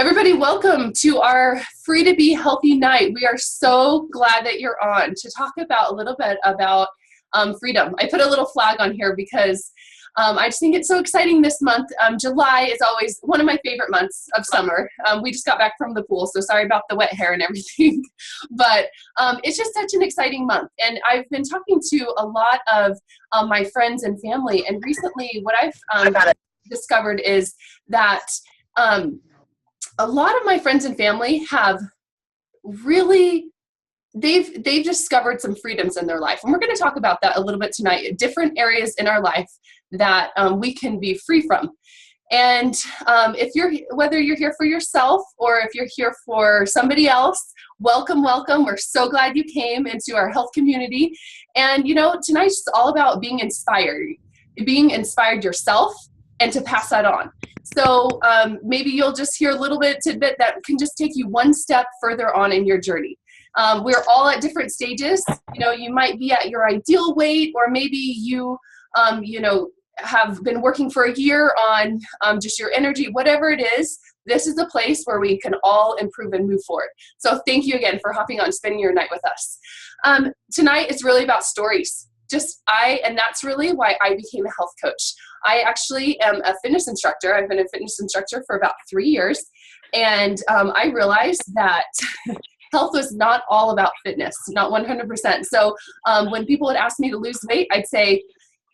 Everybody, welcome to our Free to Be Healthy night. We are so glad that you're on to talk about a little bit about freedom. I put a little flag on here because I just think it's so exciting this month. July is always one of my favorite months of summer. We just got back from the pool, so sorry about the wet hair and everything. But it's just such an exciting month. And I've been talking to a lot of my friends and family. And recently what I've discovered is that a lot of my friends and family have really, they've discovered some freedoms in their life. And we're going to talk about that a little bit tonight, different areas in our life that we can be free from. And whether you're here for yourself or if you're here for somebody else, welcome, welcome. We're so glad you came into our health community. And tonight's all about being inspired yourself and to pass that on. So maybe you'll just hear a little bit tidbit that can just take you one step further on in your journey. We're all at different stages. You might be at your ideal weight, or maybe you, have been working for a year on just your energy, whatever it is. This is a place where we can all improve and move forward. So thank you again for hopping on, spending your night with us. Tonight is really about stories. And that's really why I became a health coach. I actually am a fitness instructor. I've been a fitness instructor for about 3 years. And I realized that health was not all about fitness, not 100%. So when people would ask me to lose weight, I'd say,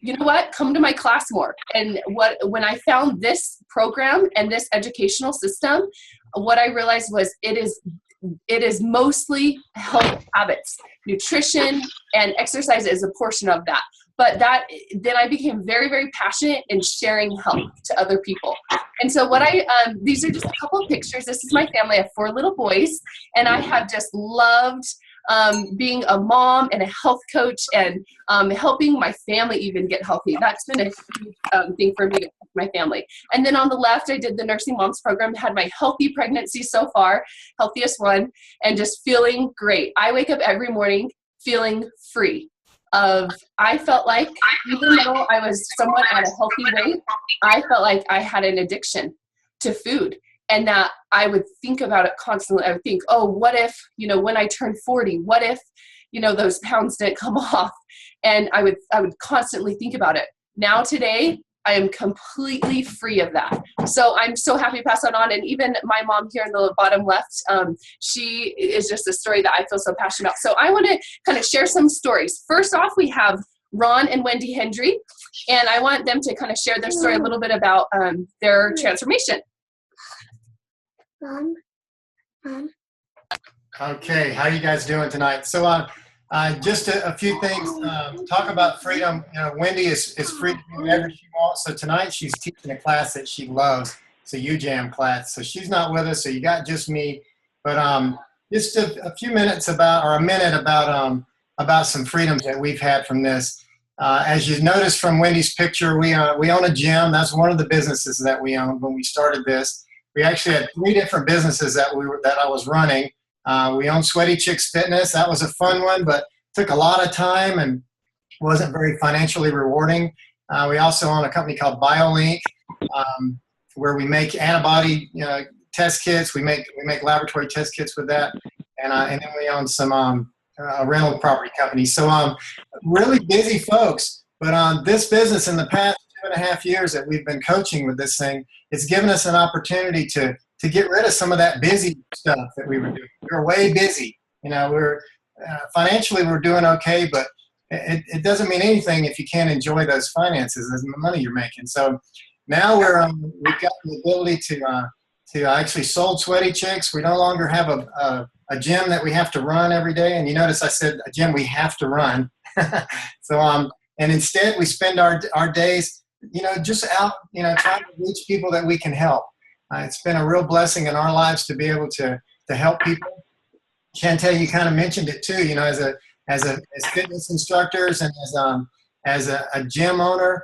you know what, come to my class more. And when I found this program and this educational system, what I realized was it is mostly health habits. Nutrition and exercise is a portion of that. But then I became very, very passionate in sharing health to other people. And so these are just a couple of pictures. This is my family. I have 4 little boys, and I have just loved being a mom and a health coach and helping my family even get healthy. That's been a huge thing for me, my family. And then on the left, I did the Nursing Moms program, had my healthy pregnancy so far, healthiest one, and just feeling great. I wake up every morning feeling free. I felt like, even though I was somewhat at a healthy weight, I felt like I had an addiction to food. And that I would think about it constantly. I would think, oh, what if, when I turn 40, what if, those pounds didn't come off? And I would constantly think about it. Now today, I am completely free of that. So I'm so happy to pass that on. And even my mom here in the bottom left, she is just a story that I feel so passionate about. So I want to kind of share some stories. First off, we have Ron and Wendy Hendry, and I want them to kind of share their story a little bit about their transformation. Okay, how are you guys doing tonight? So just a few things. Talk about freedom. Wendy is free to do whatever she wants. So tonight she's teaching a class that she loves. It's a UJAM class. So she's not with us, so you got just me. But just a few minutes about some freedoms that we've had from this. As you noticed from Wendy's picture, we own a gym. That's one of the businesses that we owned when we started this. We actually had 3 different businesses that I was running. We owned Sweaty Chicks Fitness. That was a fun one, but took a lot of time and wasn't very financially rewarding. We also own a company called BioLink, where we make antibody test kits. We make laboratory test kits with that, and then we own some rental property companies. So really busy folks. But this business in the past 2.5 years that we've been coaching with this thing, it's given us an opportunity to get rid of some of that busy stuff that we were doing. We were way busy. We're financially we're doing okay, but it doesn't mean anything if you can't enjoy those finances and the money you're making. So now we've got the ability to actually sold Sweaty Chicks. We no longer have a gym that we have to run every day. And you notice I said a gym we have to run. So and instead we spend our days just out, trying to reach people that we can help. It's been a real blessing in our lives to be able to help people. Chantel, you kind of mentioned it too, as fitness instructors and as a gym owner,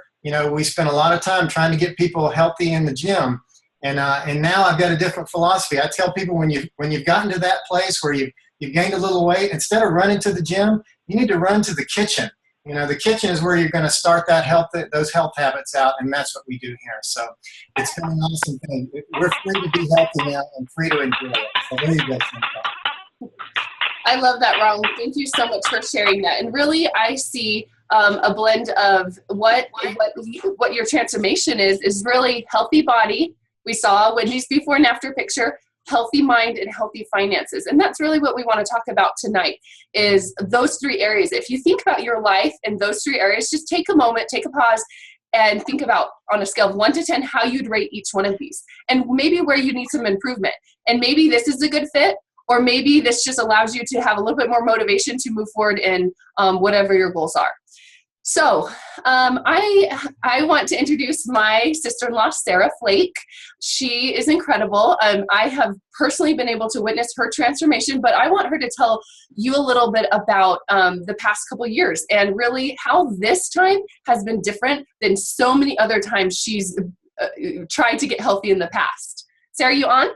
we spend a lot of time trying to get people healthy in the gym. And now I've got a different philosophy. I tell people when you've gotten to that place where you've gained a little weight, instead of running to the gym, you need to run to the kitchen. The kitchen is where you're going to start those health habits out, and that's what we do here. So it's been an awesome thing. We're free to be healthy now and free to enjoy it. So there you go, Cynthia. I love that, Ron. Thank you so much for sharing that. And really, I see a blend of what your transformation is really healthy body. We saw Wendy's before and after picture, healthy mind, and healthy finances. And that's really what we want to talk about tonight, is those three areas. If you think about your life in those three areas, just take a moment, take a pause, and think about, on a scale of 1 to 10, how you'd rate each one of these. And maybe where you need some improvement. And maybe this is a good fit, or maybe this just allows you to have a little bit more motivation to move forward in whatever your goals are. So I want to introduce my sister-in-law, Sarah Flake. She is incredible. I have personally been able to witness her transformation, but I want her to tell you a little bit about the past couple years and really how this time has been different than so many other times she's tried to get healthy in the past. Sarah, you on?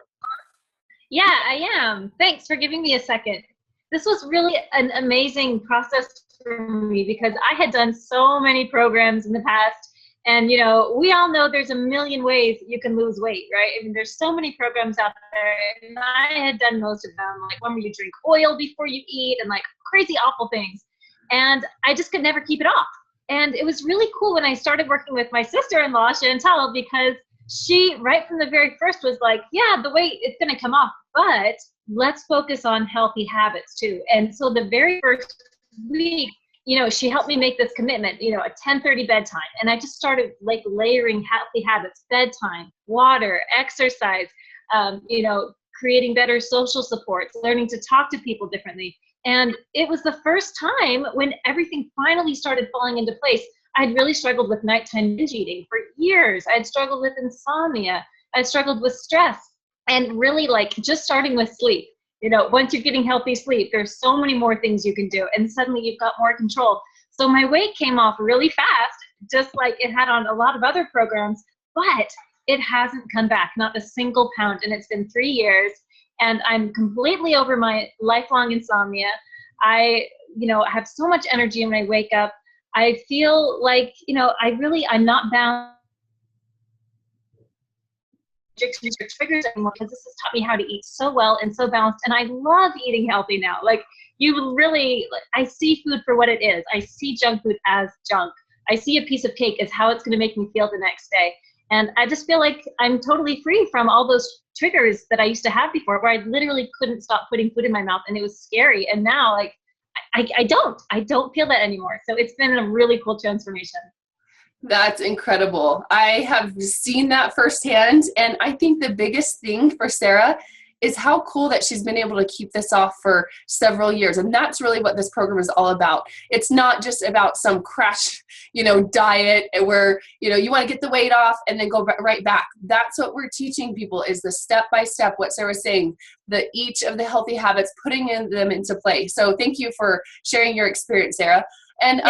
Yeah, I am. Thanks for giving me a second. This was really an amazing process for me because I had done so many programs in the past, and we all know there's a million ways you can lose weight, right? I mean, there's so many programs out there, and I had done most of them, like one where you drink oil before you eat and like crazy awful things, and I just could never keep it off. And it was really cool when I started working with my sister-in-law, Chantal, because she, right from the very first, was like, yeah, the weight, it's going to come off, but let's focus on healthy habits too. And so the very first week, she helped me make this commitment, a 10:30 bedtime. And I just started like layering healthy habits, bedtime, water, exercise, creating better social supports, learning to talk to people differently. And it was the first time when everything finally started falling into place. I'd really struggled with nighttime binge eating for years. I'd struggled with insomnia. I'd struggled with stress. And really, like, just starting with sleep. Once you're getting healthy sleep, there's so many more things you can do. And suddenly you've got more control. So my weight came off really fast, just like it had on a lot of other programs. But it hasn't come back, not a single pound. And it's been 3 years. And I'm completely over my lifelong insomnia. I have so much energy when I wake up. I feel like, I'm not bound addictions or triggers anymore because this has taught me how to eat so well and so balanced. And I love eating healthy now. Like, I see food for what it is. I see junk food as junk. I see a piece of cake as how it's going to make me feel the next day. And I just feel like I'm totally free from all those triggers that I used to have before, where I literally couldn't stop putting food in my mouth and it was scary. And now, like, I don't feel that anymore. So it's been a really cool transformation. That's incredible. I have seen that firsthand. And I think the biggest thing for Sarah is how cool that she's been able to keep this off for several years. And that's really what this program is all about. It's not just about some crash, diet where, you want to get the weight off and then go right back. That's what we're teaching people, is the step-by-step, what Sarah's saying, each of the healthy habits, putting them into play. So thank you for sharing your experience, Sarah. And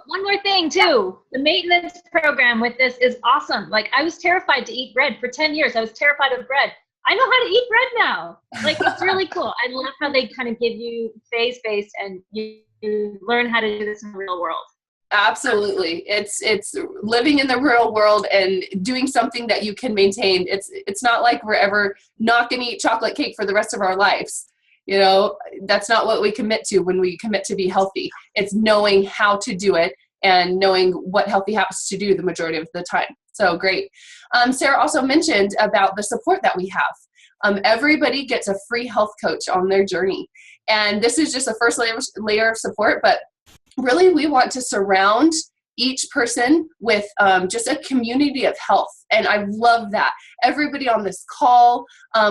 one more thing too. The maintenance program with this is awesome. Like, I was terrified to eat bread for 10 years. I was terrified of bread. I know how to eat bread now. Like, it's really cool. I love how they kind of give you phase-based and you learn how to do this in the real world. Absolutely. It's living in the real world and doing something that you can maintain. It's not like we're ever not going to eat chocolate cake for the rest of our lives. That's not what we commit to when we commit to be healthy. It's knowing how to do it and knowing what healthy habits to do the majority of the time. So great. Sarah also mentioned about the support that we have. Everybody gets a free health coach on their journey. And this is just the first layer of support, but really we want to surround each person with just a community of health. And I love that. Everybody on this call,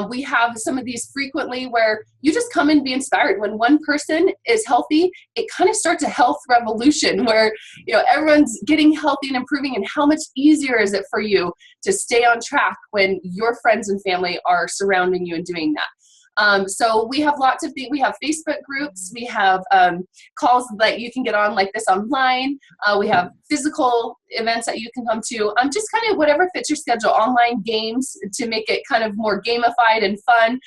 we have some of these frequently where you just come and be inspired. When one person is healthy, it kind of starts a health revolution where, everyone's getting healthy and improving. And how much easier is it for you to stay on track when your friends and family are surrounding you and doing that? So we have lots of things. We have Facebook groups. We have calls that you can get on like this online. We have physical events that you can come to. Just kind of whatever fits your schedule. Online games to make it kind of more gamified and fun.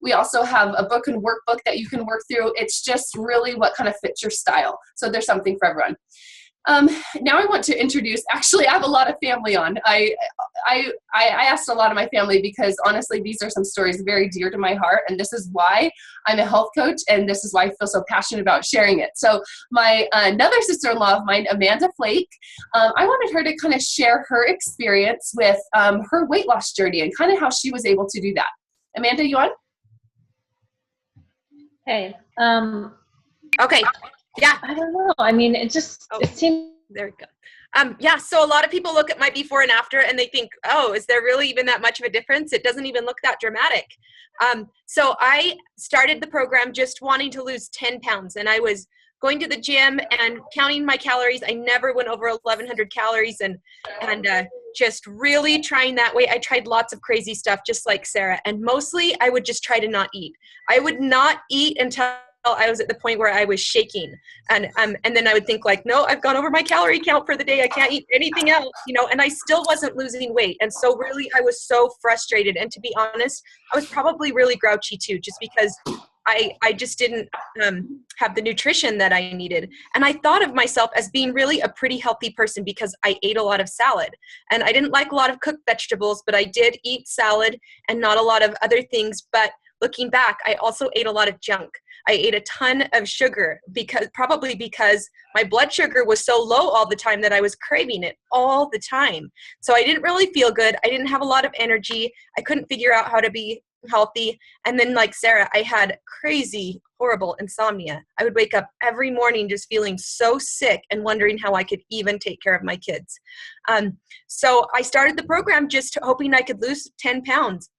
We also have a book and workbook that you can work through. It's just really what kind of fits your style. So there's something for everyone. Now I want to introduce, actually I have a lot of family on. I asked a lot of my family because honestly, these are some stories very dear to my heart, and this is why I'm a health coach, and this is why I feel so passionate about sharing it. So my another sister-in-law of mine, Amanda Flake, I wanted her to kind of share her experience with her weight loss journey and kind of how she was able to do that. Amanda, you on? Hey, Okay. Yeah. I don't know. I mean, it seems. There we go. Yeah. So a lot of people look at my before and after and they think, oh, is there really even that much of a difference? It doesn't even look that dramatic. So I started the program just wanting to lose 10 pounds, and I was going to the gym and counting my calories. I never went over 1,100 calories and just really trying that way. I tried lots of crazy stuff, just like Sarah. And mostly I would just try to not eat. I would not eat until I was at the point where I was shaking. And then I would think like, no, I've gone over my calorie count for the day. I can't eat anything else, and I still wasn't losing weight. And so really I was so frustrated. And to be honest, I was probably really grouchy too, just because I just didn't have the nutrition that I needed. And I thought of myself as being really a pretty healthy person because I ate a lot of salad. And I didn't like a lot of cooked vegetables, but I did eat salad and not a lot of other things. But looking back, I also ate a lot of junk. I ate a ton of sugar probably because my blood sugar was so low all the time that I was craving it all the time. So I didn't really feel good. I didn't have a lot of energy. I couldn't figure out how to be healthy. And then like Sarah, I had crazy, horrible insomnia. I would wake up every morning just feeling so sick and wondering how I could even take care of my kids. So I started the program just hoping I could lose 10 pounds.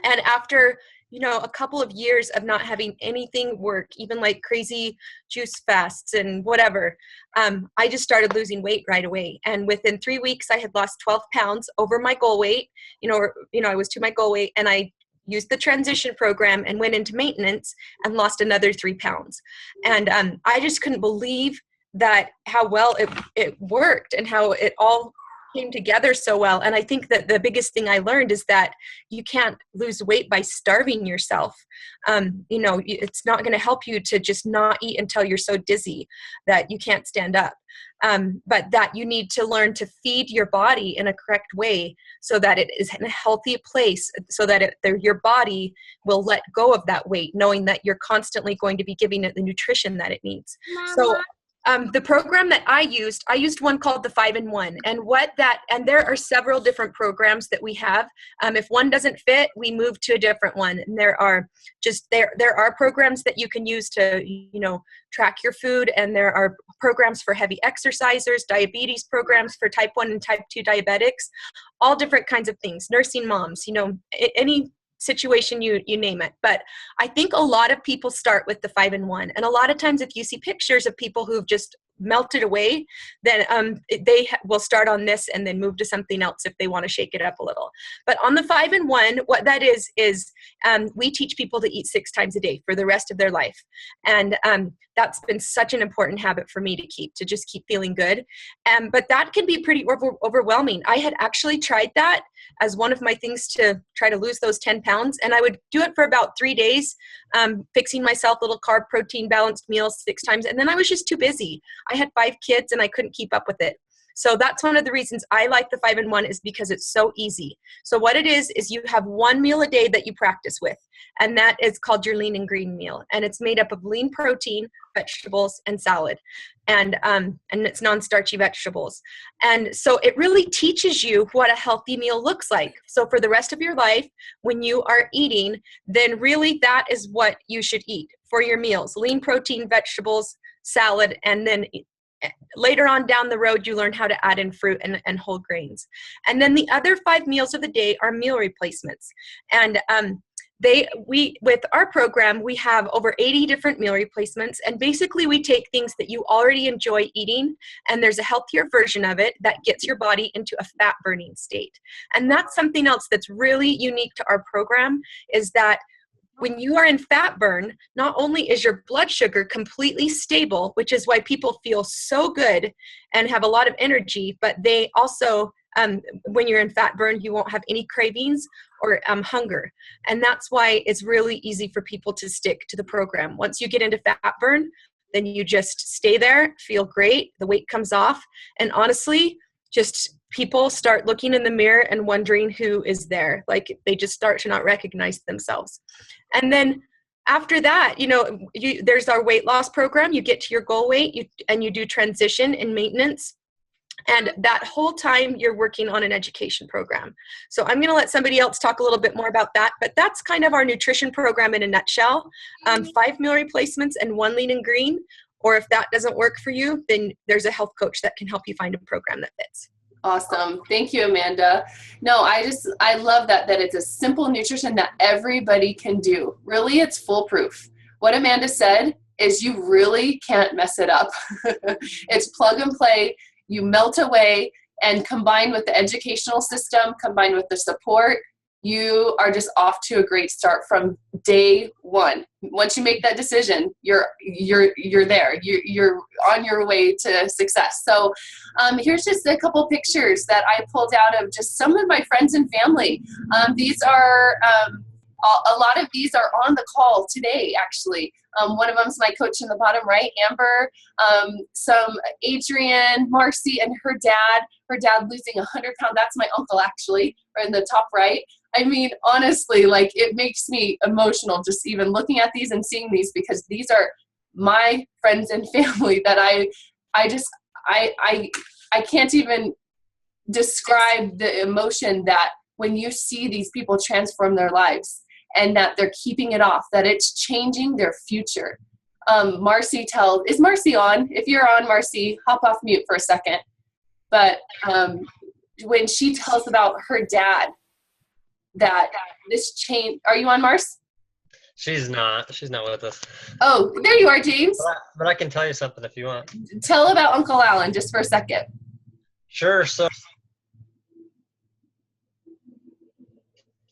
And after a couple of years of not having anything work, even like crazy juice fasts and whatever, I just started losing weight right away. And within 3 weeks, I had lost 12 pounds over my goal weight. I was to my goal weight, and I used the transition program and went into maintenance and lost another 3 pounds. And I just couldn't believe that how well it worked and how it all came together so well. And I think that the biggest thing I learned is that you can't lose weight by starving yourself. It's not going to help you to just not eat until you're so dizzy that you can't stand up. But that you need to learn to feed your body in a correct way so that it is in a healthy place, so that your body will let go of that weight, knowing that you're constantly going to be giving it the nutrition that it needs. Mama. So the program that I used one called the 5-in-1, and there are several different programs that we have. If one doesn't fit, we move to a different one. And there are programs that you can use to, track your food. And there are programs for heavy exercisers, diabetes programs for type 1 and type 2 diabetics, all different kinds of things, nursing moms, any situation you name it. But I think a lot of people start with the 5-in-1, and a lot of times if you see pictures of people who've just melted away, then they will start on this and then move to something else if they want to shake it up a little. But on the 5-in-1, what that is we teach people to eat 6 times a day for the rest of their life. And that's been such an important habit for me to just keep feeling good. But that can be pretty overwhelming. I had actually tried that as one of my things to try to lose those 10 pounds. And I would do it for about 3 days, fixing myself little carb protein balanced meals 6 times. And then I was just too busy. I had 5 kids and I couldn't keep up with it. So that's one of the reasons I like the 5-in-1 is because it's so easy. So what it is you have 1 meal a day that you practice with, and that is called your lean and green meal. And it's made up of lean protein, vegetables, and salad. And it's non-starchy vegetables. And so it really teaches you what a healthy meal looks like. So for the rest of your life, when you are eating, then really that is what you should eat for your meals: lean protein, vegetables, salad, and then later on down the road, you learn how to add in fruit and whole grains. And then the other 5 meals of the day are meal replacements. And with our program, we have over 80 different meal replacements. And basically we take things that you already enjoy eating, and there's a healthier version of it that gets your body into a fat burning state. And that's something else that's really unique to our program, is that when you are in fat burn, not only is your blood sugar completely stable, which is why people feel so good and have a lot of energy, but they also when you're in fat burn, you won't have any cravings or hunger. And that's why it's really easy for people to stick to the program. Once you get into fat burn, then you just stay there, feel great, the weight comes off. And honestly, just people start looking in the mirror and wondering who is there. Like they just start to not recognize themselves. And then after that, there's our weight loss program. You get to your goal weight and you do transition and maintenance. And that whole time you're working on an education program. So I'm going to let somebody else talk a little bit more about that, but that's kind of our nutrition program in a nutshell. 5 meal replacements and 1 lean and green. Or if that doesn't work for you, then there's a health coach that can help you find a program that fits. Awesome. Thank you, Amanda. No, I love that it's a simple nutrition that everybody can do. Really, it's foolproof. What Amanda said is you really can't mess it up. It's plug and play. You melt away, and combined with the educational system, combined with the support, you are just off to a great start from day one. Once you make that decision, you're there. You're on your way to success. So here's just a couple pictures that I pulled out of just some of my friends and family. These are a lot of these are on the call today, actually. One of them is my coach in the bottom right, Amber, some Adrian, Marcy, and her dad losing 100 pounds. That's my uncle, actually, or in the top right. I mean, honestly, like it makes me emotional just even looking at these and seeing these, because these are my friends and family that I can't even describe the emotion that when you see these people transform their lives and that they're keeping it off, that it's changing their future. Marcy is Marcy on? If you're on, Marcy, hop off mute for a second. But when she tells about her dad, that this change, are you on, Mars? She's not with us. Oh, there you are, James. But I can tell you something if you want. Tell about Uncle Alan just for a second. Sure. So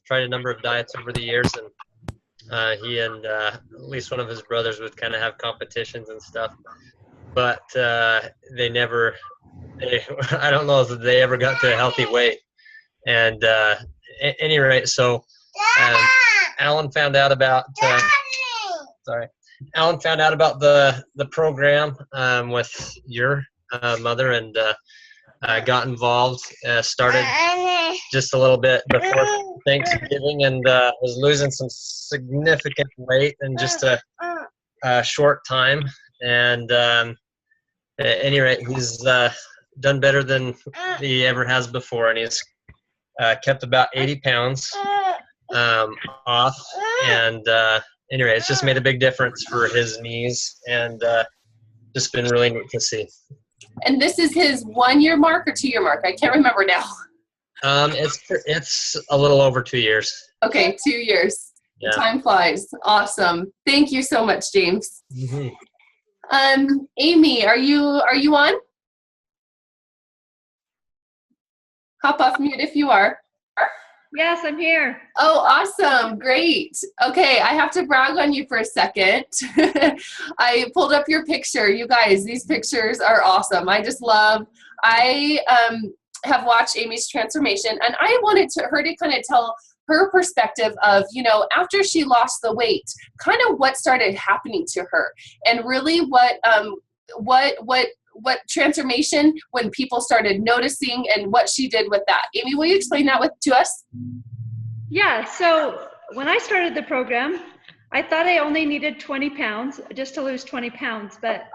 tried a number of diets over the years, and he and at least one of his brothers would kind of have competitions and stuff, but they never, I don't know if they ever got to a healthy weight. And at any rate, so Alan found out about the program with your mother, and got involved, started just a little bit before Thanksgiving, and was losing some significant weight in just a short time. And at any rate, he's done better than he ever has before, and he's kept about 80 pounds off. And anyway, it's just made a big difference for his knees, and just been really neat to see. And this is his 1 year mark or 2 year mark? I can't remember now. It's a little over 2 years. Okay, 2 years. Yeah. Time flies. Awesome. Thank you so much, James. Mm-hmm. Amy, are you on? Hop off mute if you are. Yes, I'm here. Oh, awesome. Great. Okay, I have to brag on you for a second. I pulled up your picture. You guys, these pictures are awesome. I have watched Amy's transformation, and I wanted her to kind of tell her perspective of, after she lost the weight, kind of what started happening to her, and really what transformation when people started noticing, and what she did with that. Amy, will you explain that to us? Yeah, so when I started the program, I thought I only needed 20 pounds just to lose 20 pounds. But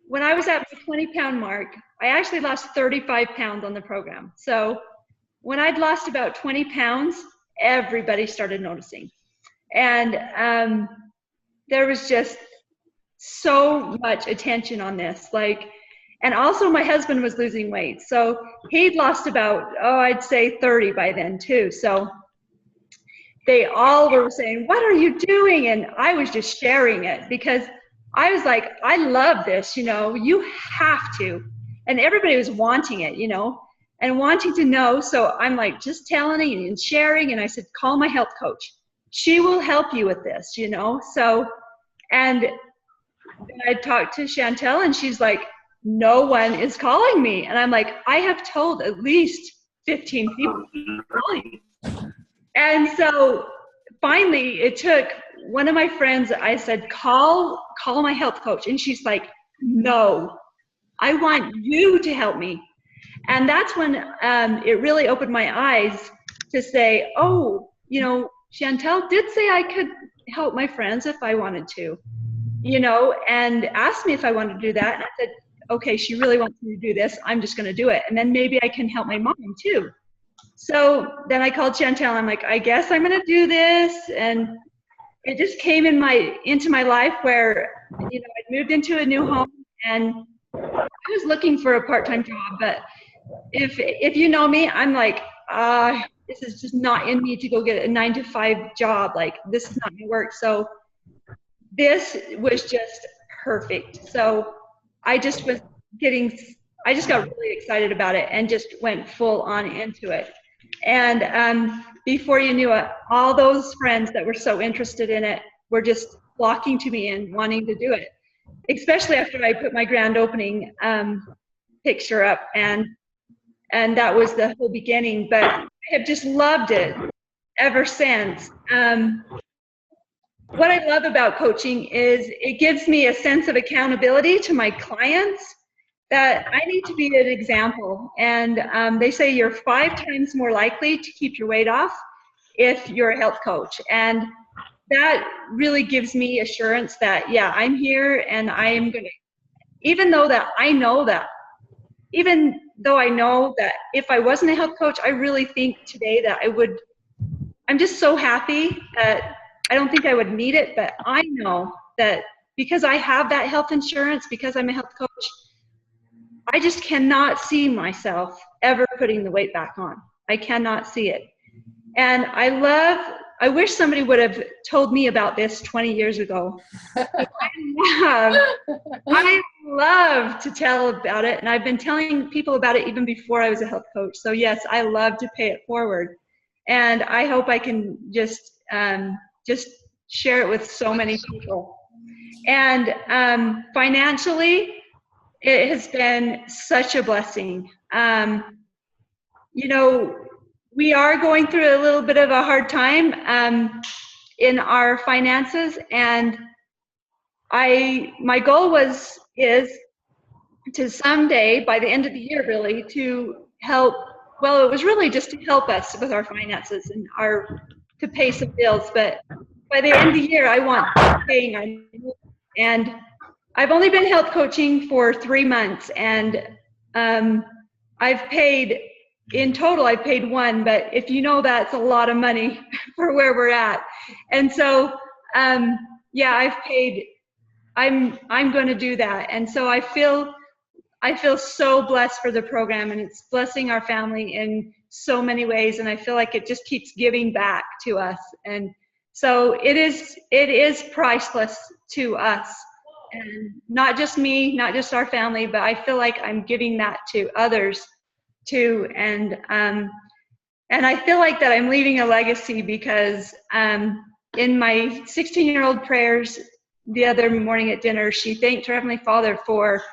when I was at the 20-pound mark, I actually lost 35 pounds on the program. So when I'd lost about 20 pounds, everybody started noticing. And there was just so much attention on this. And also my husband was losing weight. So he'd lost about, I'd say 30 by then too. So they all were saying, what are you doing? And I was just sharing it because I was like, I love this, you have to. And everybody was wanting it, and wanting to know. So I'm like just telling and sharing. And I said, call my health coach. She will help you with this, So, and I talked to Chantel, and she's like, no one is calling me. And I'm like, I have told at least 15 people. And so finally it took one of my friends, I said, call my health coach. And she's like, no, I want you to help me. And that's when it really opened my eyes to say, oh, you know, Chantel did say I could help my friends if I wanted to, you know, and asked me if I wanted to do that. And I said, okay, she really wants me to do this. I'm just going to do it. And then maybe I can help my mom too. So then I called Chantel. I'm like, I guess I'm going to do this. And it just came into my life where, you know, I'd moved into a new home and I was looking for a part-time job. But if you know me, I'm like, this is just not in me to go get a 9-to-5 job. Like, this is not going to work. So this was just perfect. So I just got really excited about it and just went full on into it. And before you knew it, all those friends that were so interested in it were just flocking to me and wanting to do it, especially after I put my grand opening picture up. And that was the whole beginning, but I have just loved it ever since. What I love about coaching is it gives me a sense of accountability to my clients that I need to be an example. And they say you're 5 times more likely to keep your weight off if you're a health coach. And that really gives me assurance that, yeah, I'm here and I am going to, even though I know that if I wasn't a health coach, I really think today that I'm just so happy that I don't think I would need it, but I know that because I have that health insurance, because I'm a health coach, I just cannot see myself ever putting the weight back on. I cannot see it. And I wish somebody would have told me about this 20 years ago. I love to tell about it, and I've been telling people about it even before I was a health coach. So yes, I love to pay it forward. And I hope I can just share it with so many people. And financially, it has been such a blessing. You know, we are going through a little bit of a hard time in our finances, and my goal is to someday, by the end of the year, really, to help. Well, it was really just to help us with our finances and to pay some bills. But by the end of the year, I want paying. And I've only been health coaching for 3 months, and in total, I've paid 1, but if you know, that's a lot of money for where we're at. And so, yeah, I'm going to do that. And so I feel so blessed for the program, and it's blessing our family in so many ways. And I feel like it just keeps giving back to us. And so it is priceless to us, and not just me, not just our family, but I feel like I'm giving that to others too. And I feel like that I'm leaving a legacy, because in my 16-year-old prayers the other morning at dinner, she thanked her Heavenly Father for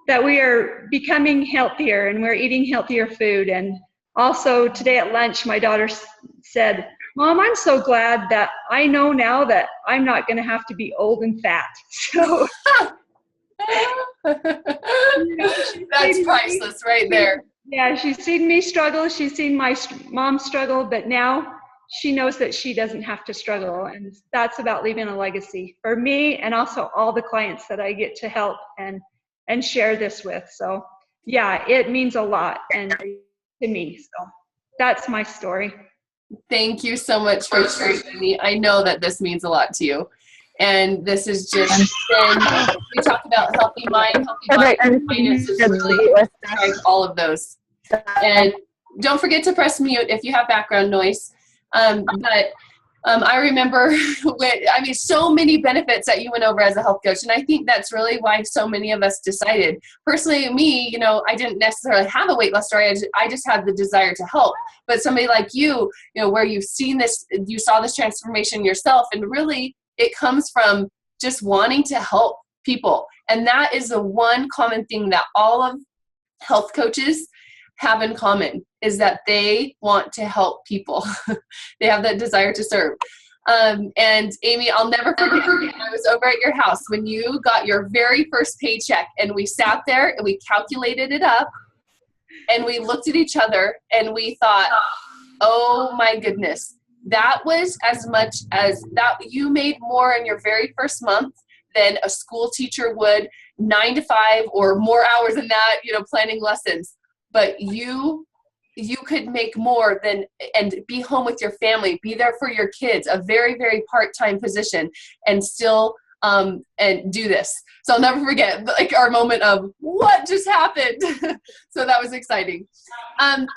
that we are becoming healthier and we're eating healthier food. And also today at lunch, my daughter said, Mom, I'm so glad that I know now that I'm not going to have to be old and fat. So that's priceless right there. Yeah, she's seen me struggle. She's seen my mom struggle, but now she knows that she doesn't have to struggle. And that's about leaving a legacy for me, and also all the clients that I get to help and share this with. So yeah, it means a lot and to me. So that's my story. Thank you so much for sharing me. I know that this means a lot to you. And this is just, we talk about healthy mind, and finance is really all of those. And don't forget to press mute if you have background noise. I remember so many benefits that you went over as a health coach. And I think that's really why so many of us decided. Personally, me, I didn't necessarily have a weight loss story. I just had the desire to help. But somebody like you, where you've seen this, you saw this transformation yourself, and really it comes from just wanting to help people. And that is the one common thing that all of health coaches have in common is that they want to help people. They have that desire to serve. And Amy, I'll never forget when I was over at your house when you got your very first paycheck, and we sat there and we calculated it up and we looked at each other and we thought, oh my goodness, that was as much as that you made more in your very first month than a school teacher would 9 to 5 or more hours than that, planning lessons. But you could make more than, and be home with your family, be there for your kids, a very, very part-time position, and still and do this. So I'll never forget our moment of what just happened. So that was exciting.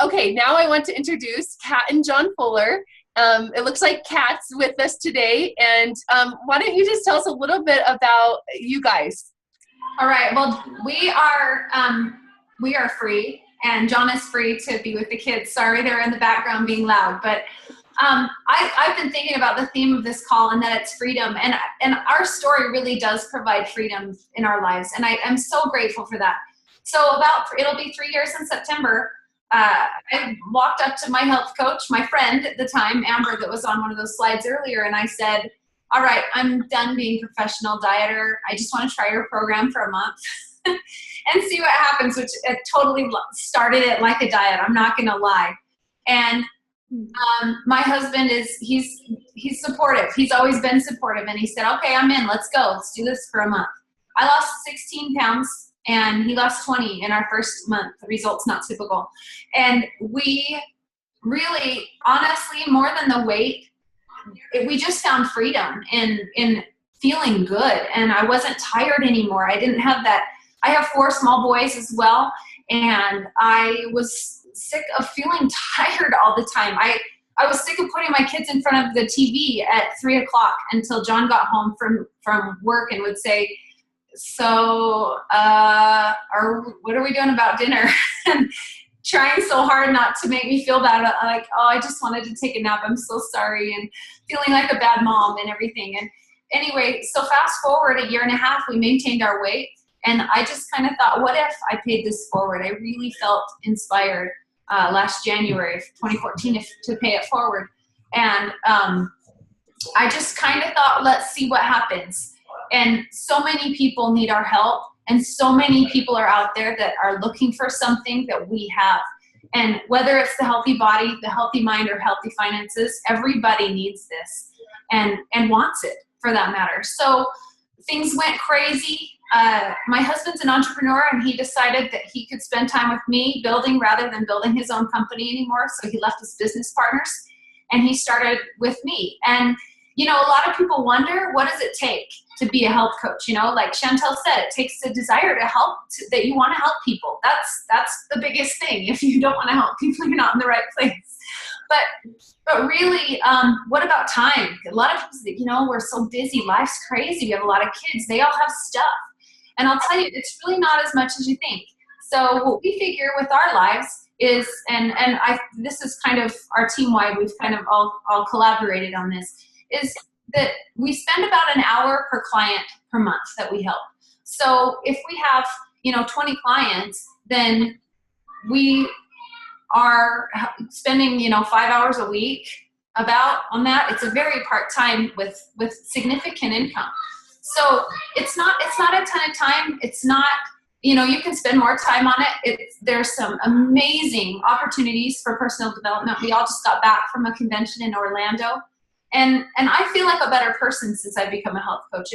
Okay, now I want to introduce Kat and John Kohler. It looks like Kat's with us today, and why don't you just tell us a little bit about you guys? All right. Well, we are free, and John is free to be with the kids. Sorry, they're in the background being loud, but I've been thinking about the theme of this call, and that it's freedom, and our story really does provide freedom in our lives, and I'm so grateful for that. So it'll be 3 years in September. I walked up to my health coach, my friend at the time, Amber, that was on one of those slides earlier, and I said, all right, I'm done being a professional dieter. I just want to try your program for a month and see what happens, which it totally started it like a diet. I'm not going to lie. And my husband he's supportive. He's always been supportive. And he said, okay, I'm in. Let's go. Let's do this for a month. I lost 16 pounds and he lost 20 in our first month. The results not typical. And we really, honestly, more than the weight, we just found freedom in feeling good. And I wasn't tired anymore. I didn't have that. I have 4 small boys as well. And I was sick of feeling tired all the time. I was sick of putting my kids in front of the TV at 3 o'clock until John got home from work and would say, so what are we doing about dinner? And trying so hard not to make me feel bad. Like, oh, I just wanted to take a nap. I'm so sorry. And feeling like a bad mom and everything. And anyway, so fast forward a year and a half, we maintained our weight. And I just kind of thought, what if I paid this forward? I really felt inspired last January of 2014 to pay it forward. And I just kind of thought, let's see what happens. And so many people need our help. And so many people are out there that are looking for something that we have. And whether it's the healthy body, the healthy mind, or healthy finances, everybody needs this and wants it for that matter. So things went crazy. My husband's an entrepreneur, and he decided that he could spend time with me building rather than building his own company anymore. So he left his business partners and he started with me. And, a lot of people wonder, what does it take to be a health coach? Like Chantel said, it takes a desire to help, that you want to help people. That's the biggest thing. If you don't want to help people, you're not in the right place. But really, what about time? A lot of people say, we're so busy. Life's crazy. We have a lot of kids. They all have stuff. And I'll tell you, it's really not as much as you think. So what we figure with our lives is, and this is kind of our team-wide, we've kind of all collaborated on this, is that we spend about an hour per client per month that we help. So if we have, 20 clients, then we are spending, 5 hours a week about on that. It's a very part-time with significant income. So it's not a ton of time. It's not, you can spend more time on it. There's some amazing opportunities for personal development. We all just got back from a convention in Orlando. And I feel like a better person since I've become a health coach.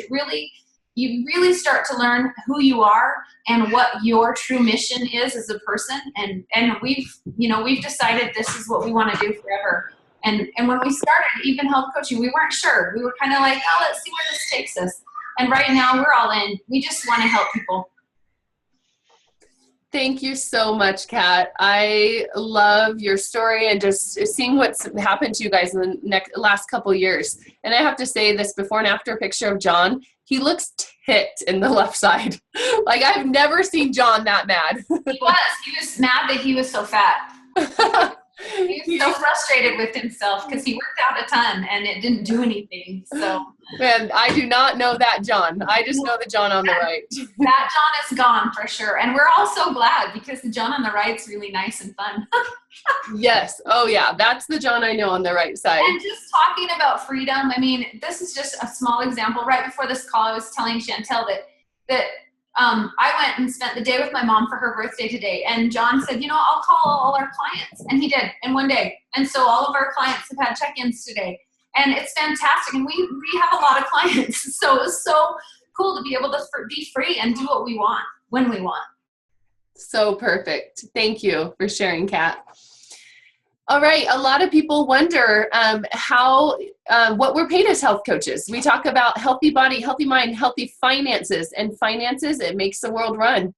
You really start to learn who you are and what your true mission is as a person. And we've decided this is what we want to do forever. And when we started even health coaching, we weren't sure. We were kind of like, oh, let's see where this takes us. And right now we're all in. We just want to help people. Thank you so much, Kat. I love your story and just seeing what's happened to you guys in the last couple years. And I have to say, this before and after picture of John, he looks ticked in the left side. Like, I've never seen John that mad. He was mad that he was so fat. He's so frustrated with himself because he worked out a ton and it didn't do anything. So, and I do not know that John. I just know the John on the right. That John is gone for sure. And we're all so glad because the John on the right's really nice and fun. Yes. Oh yeah. That's the John I know on the right side. And just talking about freedom, I mean, this is just a small example. Right before this call, I was telling Chantel that I went and spent the day with my mom for her birthday today. And John said, I'll call all our clients. And he did in one day. And so all of our clients have had check-ins today. And it's fantastic. And we have a lot of clients. So it was so cool to be able to be free and do what we want when we want. So perfect. Thank you for sharing, Kat. All right. A lot of people wonder what we're paid as health coaches. We talk about healthy body, healthy mind, healthy finances, and finances, it makes the world run.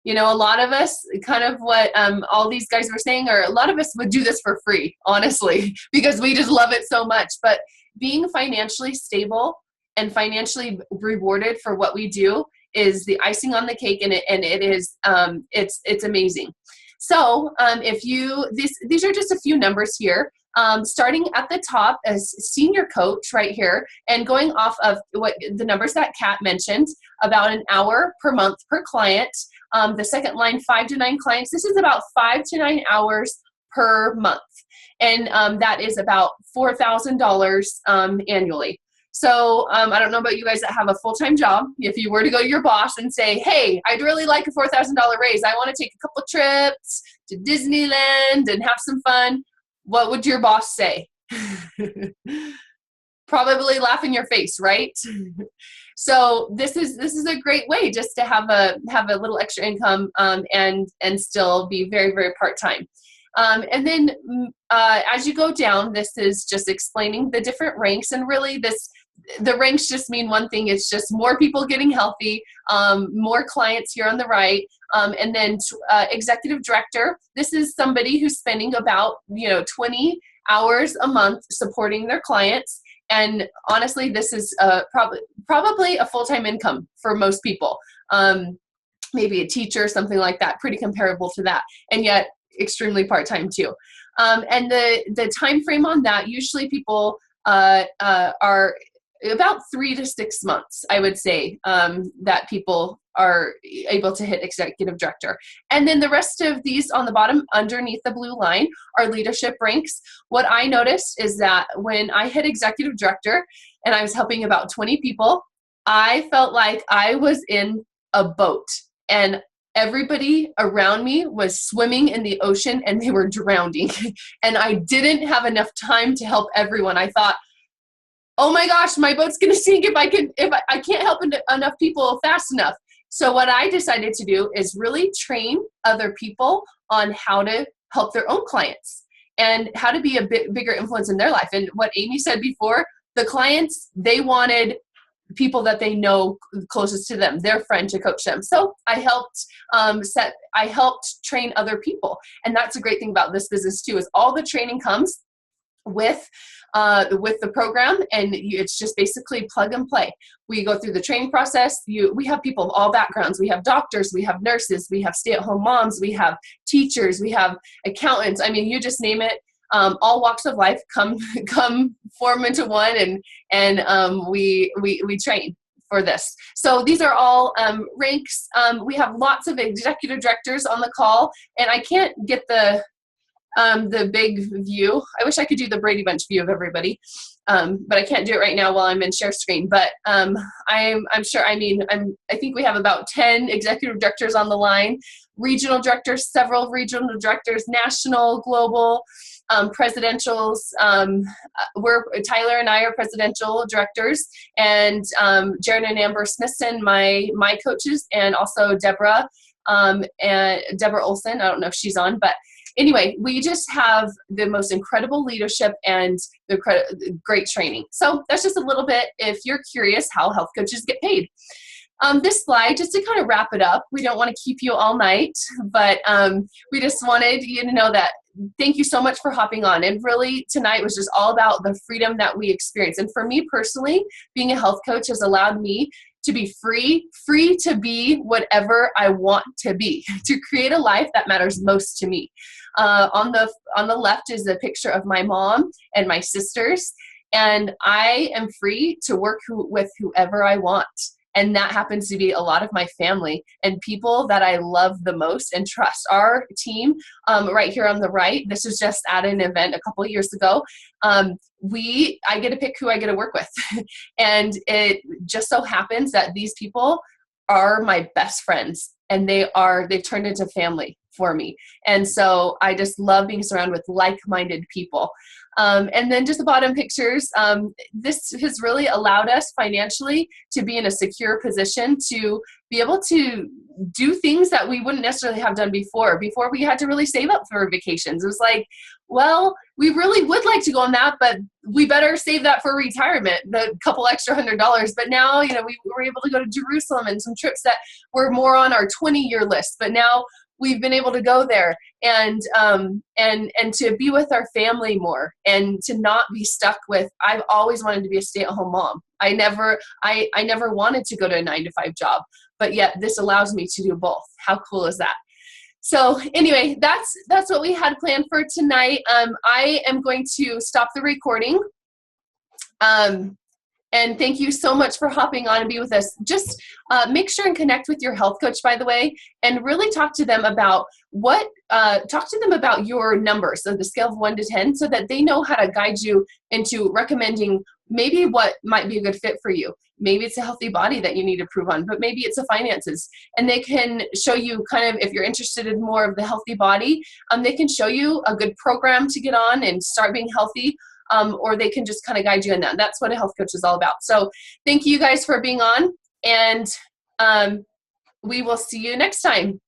A lot of us, kind of what all these guys were saying, or a lot of us would do this for free, honestly, because we just love it so much. But being financially stable and financially rewarded for what we do is the icing on the cake, and it is it's amazing. So these are just a few numbers here, starting at the top as senior coach right here, and going off of what the numbers that Kat mentioned, about an hour per month per client. The second line, 5 to 9 clients. This is about 5 to 9 hours per month, and that is about $4,000 annually. So I don't know about you guys that have a full-time job. If you were to go to your boss and say, hey, I'd really like a $4,000 raise. I want to take a couple trips to Disneyland and have some fun. What would your boss say? Probably laugh in your face, right? So this is a great way just to have a little extra income and still be very, very part-time. And then as you go down, this is just explaining the different ranks, and really the ranks just mean one thing. It's just more people getting healthy, more clients here on the right. And then executive director, this is somebody who's spending about 20 hours a month supporting their clients. And honestly, this is probably a full-time income for most people. Maybe a teacher, something like that, pretty comparable to that. And yet extremely part-time too. And the time frame on that, usually people are about 3 to 6 months, I would say, that people are able to hit executive director. And then the rest of these on the bottom underneath the blue line are leadership ranks. What I noticed is that when I hit executive director and I was helping about 20 people, I felt like I was in a boat, and everybody around me was swimming in the ocean and they were drowning. And I didn't have enough time to help everyone. I thought, oh my gosh, my boat's going to sink if I can't help enough people fast enough. So what I decided to do is really train other people on how to help their own clients and how to be a bit bigger influence in their life. And what Amy said before, the clients, they wanted people that they know closest to them, their friend, to coach them. So I helped train other people. And that's a great thing about this business too, is all the training comes with the program, and it's just basically plug and play. We go through the training process. We have people of all backgrounds. We have doctors, we have nurses, we have stay-at-home moms, we have teachers, we have accountants. I mean, you just name it. All walks of life come form into one, and we train for this. So these are all ranks. We have lots of executive directors on the call, and I can't get the big view. I wish I could do the Brady Bunch view of everybody, but I can't do it right now while I'm in share screen. But I'm sure. I think we have about 10 executive directors on the line, regional directors, several regional directors, national, global, presidentials. Tyler and I are presidential directors, and Jared and Amber Smithson, my coaches, and also Deborah and Deborah Olson. I don't know if she's on, but anyway, we just have the most incredible leadership and the great training. So that's just a little bit if you're curious how health coaches get paid. This slide, just to kind of wrap it up, we don't want to keep you all night, but we just wanted you to know that thank you so much for hopping on. And really tonight was just all about the freedom that we experience. And for me personally, being a health coach has allowed me to be free to be whatever I want to be, to create a life that matters most to me. On the left is a picture of my mom and my sisters, and I am free to work with whoever I want. And that happens to be a lot of my family and people that I love the most and trust. Our team, right here on the right, this was just at an event a couple of years ago. I get to pick who I get to work with. And it just so happens that these people are my best friends, and they've turned into family for me. And so I just love being surrounded with like-minded people. And then just the bottom pictures, this has really allowed us financially to be in a secure position to be able to do things that we wouldn't necessarily have done before. Before, we had to really save up for vacations. It was like, well, we really would like to go on that, but we better save that for retirement, the couple extra $100. But now, we were able to go to Jerusalem and some trips that were more on our 20-year list. But now we've been able to go there and to be with our family more, and to not be stuck with, I've always wanted to be a stay-at-home mom. I never wanted to go to a 9-to-5 job, but yet this allows me to do both. How cool is that? So anyway, that's what we had planned for tonight. I am going to stop the recording. And thank you so much for hopping on and be with us. Just make sure and connect with your health coach, by the way, and really talk to them about your numbers, so the scale of 1 to 10, so that they know how to guide you into recommending maybe what might be a good fit for you. Maybe it's a healthy body that you need to improve on, but maybe it's the finances. And they can show you kind of, if you're interested in more of the healthy body, they can show you a good program to get on and start being healthy. Or they can just kind of guide you in that. That's what a health coach is all about. So thank you guys for being on, and we will see you next time.